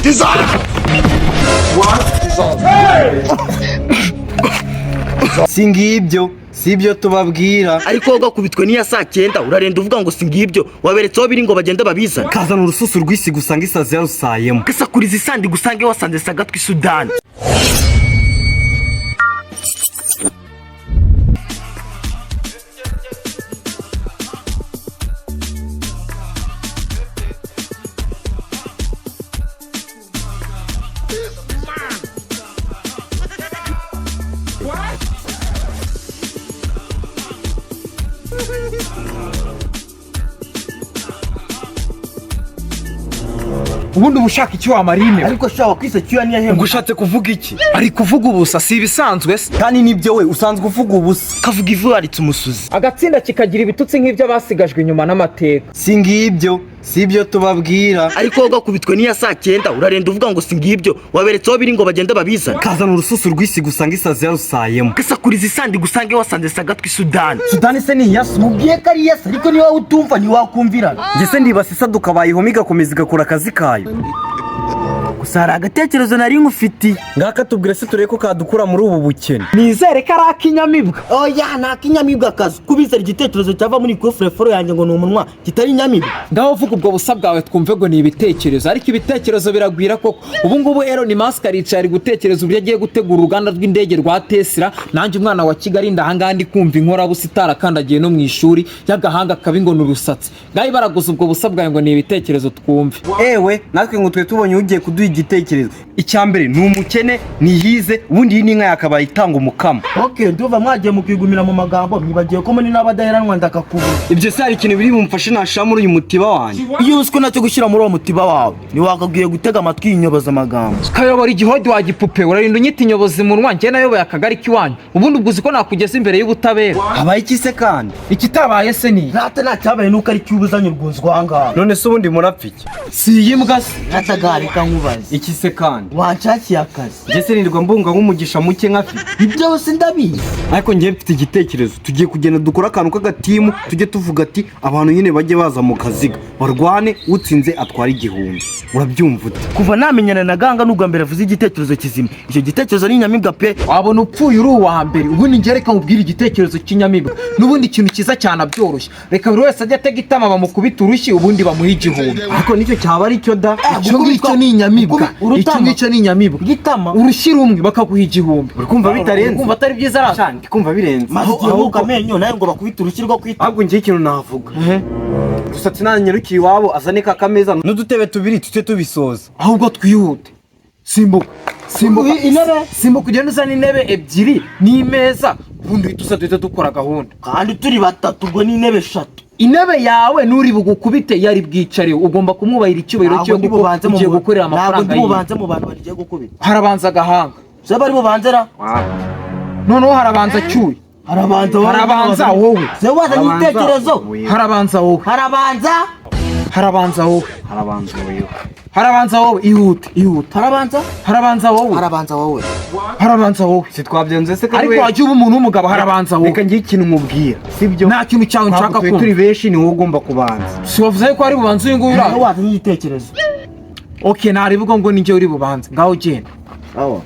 Inzara! What? Singibyo sibyo tubabwira ariko ugakubitwe niya saa 9 urarenda uvuga ngo singibyo waberetseho biri ngo bagenda babiza kazana urususu rw'isi gusanga isazi yarusayemo gasakuriza isandi gusange wasanze sagatwi Sudani. Ubundi ubushaka iki wa Marine? Ariko shawa kwise cyuya niya hemba. Ugushatse kuvuga iki? Ari kuvuga ubusa si bisanzwe se. Kandi nibyo we usanzwe uvuga ubusa. Kavuga ivu aritse umusuzi. Agatsinda kikagira ibitutsi nk'ibyo basigajwe inyuma n'amateka. Singibyo sibyo tubabwira ariko ugakubitwe niya saa 9 urarenda uvuga ngo singibyo waberetseho biri ngo bagenda babiza kazana urususu rw'isi gusanga isazi yarusayemo gasakuriza isandi gusange wasanze sagatwi Sudani. Sudani se ni yasu Mubwiye ko ari yasa ariko niba utumva ntiwakumvira. Ngese ndibasisa dukabayeho migakomeza igakora akazi kayo. Gusa hari agatekerezo nari nkufiti. Ngaka tubwire se tureko kadukura muri ubu bukene. Nizere ko ari akinyamibwa. Oya nta kinyamibwa kazi kubizera igitekerezo cyava muri kofre yanjye ngo ni umunwa kitari nyamibwa. Ngaho vuga ubwo busa bwawe twumve ngo ni ibitekerezo ariko ibitekerezo biragwira koko. Ubu ngubu Elon Musk ari gutekereza uburyo agiye gutegura uruganda rw'indege rwa Tesla. Nanjye umwana wa Kigali ndahanga ndi kumva inkora busitara kandagiye no mu ishuri y'agahanga kabi ngo nurusatse. Ngaho baraguza ubwo busa bwawe ngo ni ibitekerezo twumve. Ewe natwe ngo twe tubonye ugiye kuduha igitekerezo. Icyambere ni umukene nihize ubundi n'inka yakabaye itanga umukamo. Okay nduva mwagiye mukigumira mu magambo mwibagiye ko muri n'abadaheranwa ndakakubura. Ibyo se hari ikintu biri bumfashe nashira muri uyu mutiba wanjye. Iyo usiko nacyo gushyira muri uwo mutiba wawe ni wakagiye gutega amatwi inyoboza amagambo. Kayobora igihodi wa gipupe urarinda unyita inyobozi mu rwanjye njye nayoboye akagari kiwanyu. Ubundi ubwo ko nakugeza imbere y'ubutabera. Habaye iki se kandi? Ikitabaye se ni Rata nacyabaye nuko ari cyubuzanye urwunzwa hanga. None se ubundi murapfiki? Si yimbwa se. Atagarika nkubaze. Iki se kandi? Wanshakiye akazi. Ngese nirwa mbunga nk'umugisha muke nkafite. Ibyo bose ndabizi. Ariko ngiye mfite igitekerezo. Tugiye kugenda dukora akantu k'agatimu tujye tuvuga ati abantu nyine bajye baza mu kaziga. Barwane utsinze atwara igihumbi. Urabyumva ute? Kuva namenyana na ganga n'ubwa mbere avuze igitekerezo kizima. Icyo gitekerezo ni nyamibwa pe. Wabona upfuye uri uwa mbere. Ubundi ngiye reka mubwire igitekerezo cy'inyamibwa. N'ubundi ikintu kiza cyane byoroshye. Reka buri wese ajye atega itama bamukubita urushyi ubundi bamuha igihumbi. Ariko nicyo cyaba ari cyo da. Icyo ni inyamibwa. Icyo ni inyamibwa. Gitama Urushyi rumwe bakaguha igihumbi. Urikumva bitarenze? Urikumva atari byiza ara? Cyane ndikumva birenze. aho ukamenyo nayo ngo bakubita urushyi rwo kwita. Ahubwo ngiye ikintu navuga. Gusa tinanyerukiye iwabo azane ka kameza n'udutebe tubiri tute tubisoza. Ahubwo twihute. Simbuka Intebe simbuka ugenda uzana intebe ebyiri n'imeza ubundi uhita duhita dukora gahunda. kandi turi batatu ubwo ni intebe 3. Intebe yawe nuri bugukubite yari bwicare ugomba kumwubahira icyubahiro cyo ugiye gukorera amafaranga yiwe. Bubanze mu bantu bagiye gukubita. Harabanza gahanga. Se bari bubanzera. Noneho harabanza cyuye. Harabanza wowe. Se wazanye igitekerezo. Harabanza wowe. Harabanza wowe ihute. Harabanza wowe. Si twabyenze se ariko wajye uba umuntu w'umugabo harabanza wowe. Reka ngiye ikintu mubwira. Sibyo? Nta kintu cyawe nshaka kumva. Turi benshi ni wowe ugomba kubanza. Si wavuze ko ari bubanze uyu nguyu ura. Wazanye igitekerezo. Okay narivuga ngo ninjye uri bubanze. Ngaho genda. Aho.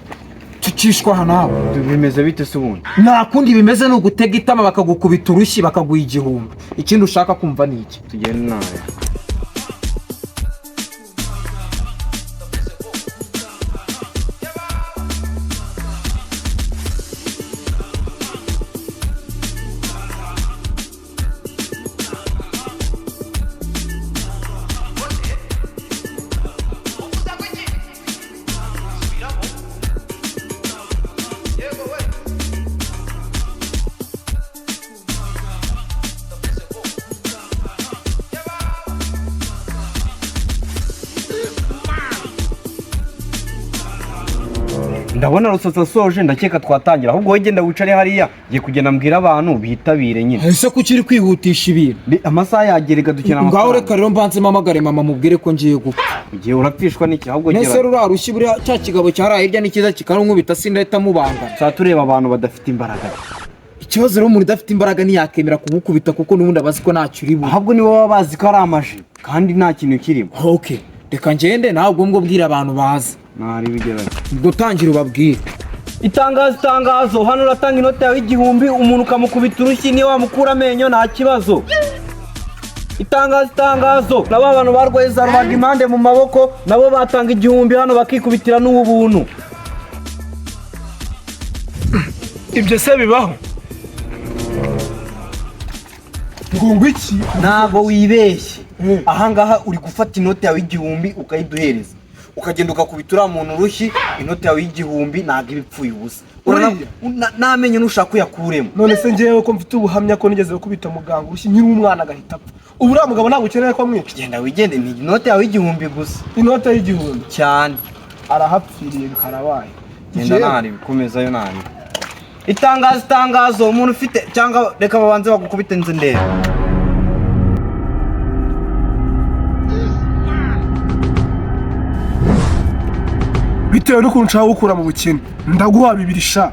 Tucishwa hano. Bimeze bite se ubundi? Nta kundi bimeze no gutega itama bakagukubita urushyi bakaguha igihumbi. Ikindi ushaka kumva ni iki? Tugende nawe. Ndabona rusatsa soje ndakeka twatangira ahubwo wowe genda wicare hariya ngiye kugenda mbwira abantu bitabire nyine. Ese ko ukiri kwihutisha ibintu? Amasaha yagerega dukina amafaranga. Ngaho reka rero mbanze mamagare mama mubwire ko ngiye gupfa. Ugiye urapfishwa n'iki ahubwo gera. Nese rurarushyi buri cya kigabo cyaraye hirya n'ikiza kikarunkubita sindahita mubanga. Tureba abantu badafite imbaraga. Ikibazo rero muri dafite imbaraga ntiyakemera kumukubita kuko n'ubundi abazi ko ntacyo uri bu. Ahubwo ni wowe bazi ko ari amaji kandi nta kintu kirimo. Okay. reka ngende nawe ubwo bwira abantu baza. ntari bigeranye. Ubwo tangira ubabwire. Itangazo hano uratanga inoti yawe igihumbi umuntu ukamukubita urushyi niyo wamukura amenyo nta kibazo. Itangazo nabo abantu barwaye za rubagimpande mu maboko nabo batanga igihumbi hano bakikubitira n'ubu buntu. Ibyo se bibaho? Ngo iki? Ntabwo wibeshye. Ahangaha uri gufata inoti yawe igihumbi ukayiduhereza. Ukagenda ukakubita muntu urushyi inoti yawe y'igihumbi ntabwo ibipfuye ubusa. Namenye nushaka kuyakuremo. None se ngewe ko mfite ubuhamya ko nigeze gukubita muganga urushyi nkiri umwana agahita apfa. Ubu uriya mugabo ntabwo ukeneye ko amwica. Genda wigende ni inoti yawe y'igihumbi gusa. Inoti y'igihumbi cyane. Arahapfiriye bikarabaye. Genda ntari bikomezayo ntari. Itangazo umuntu ufite cyangwa reka babanze bagukubite nze ndebe. Bitewe n'ukuntu nshaka gukura mu bukene ndaguha 2 sha.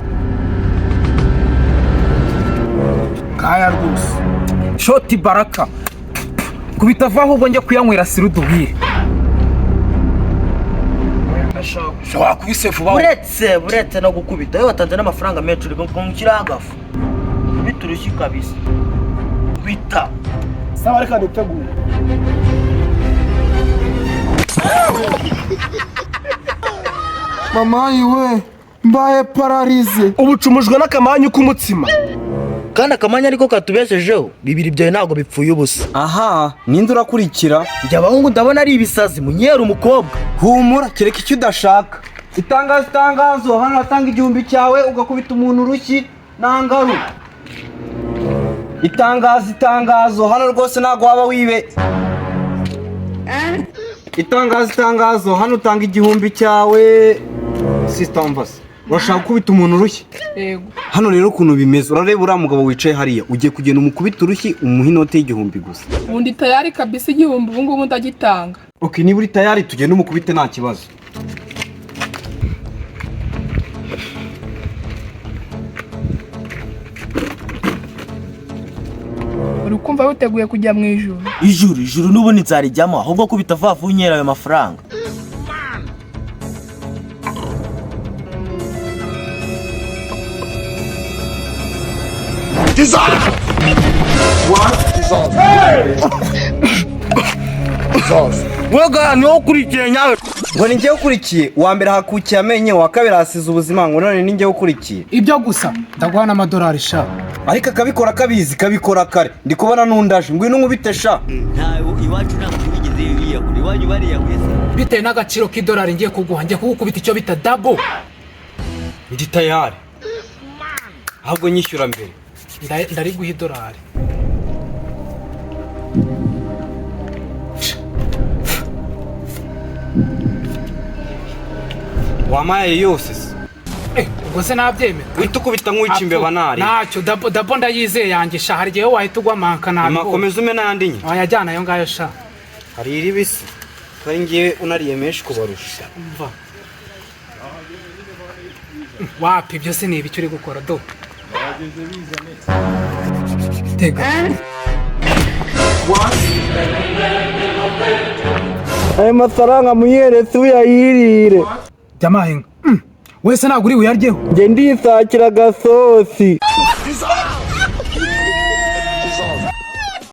Ngaya rwose. Shoti baraka. Kubita vaho ubwo njye kuyanywera siruduhire. Shobora kubisefu bawo. Buretse no gukubita yo watanze n'amafaranga menshi uri kumukira agafu. Biturushyi kabisa. Bita. Sawa reka nitegure. Mama yiwe mbaye pararize. Ubucumujwe n'akamanyu k'umutsima. Kandi akamanya ariko katubeshejeho bibiri byawe ntabwo bipfuye ubusa. Aha ninde urakurikira? Njye abahungu ndabona ari ibisazi munyera umukobwa. Humura kereka icyo udashaka. Itangazo hano atanga igihumbi cyawe ugakubita umuntu urushyi nangaru. Itangazo hano rwose ntago waba wibe. Itangazo hano utanga igihumbi cyawe. Sister Mvasi urashaka gukubita umuntu urushyi? Yego. Hano rero ukuntu bimeze urareba uriya mugabo wicaye hariya ugiye kugenda umukubita urushyi umuha inoti y'igihumbi gusa. Ubundi tayari kabisa igihumbi ubu ngubu ndagitanga. Okay niba uri tayari tugenda umukubite nta kibazo. Uri kumva witeguye kujya mu ijuru? Ijuru n'ubundi nzarijyamo ahubwo kubita vavu unyera ayo mafaranga. Wega niwo ukurikiye nyawe. Ngo ni njye ukurikiye uwa mbere hakukiye amenyo uwa kabiri hasize ubuzima ngo none ni njye ukurikiye. Ibyo gusa ndaguha n'amadolari sha. Ariko akabikora kabizi kabikora kare ndi kubona nundaje ngwino nkubite sha. Ntawe iwacu ntabwo bigeze yiyakura iwanyu bariya wese. Bitewe n'agaciro k'idolari ngiye kuguha ngiye kugukubita icyo bita double. Ndi tayari. Ahubwo nyishyura mbere. Ndari guha idolari. Wamaye yose se. Ubwo se nabyemera. Wita ukubita nk'uwica imbeba ntari. Ntacyo double ndayizeye yanjye sha hari igihe wahita ugwa manka nabi. Makomeza ume n'andi nye. Wayajyana ayo ngayo sha. Hari iribisi. Kari ngiye unariye menshi kubarusha. Umva. Wapi byose ni ibiki uri gukora do. Tega. Ayo mafaranga muyeretse uyayirire. Jamahinga. Wese naguri uyaryeho. Nge ndisakira gasosi.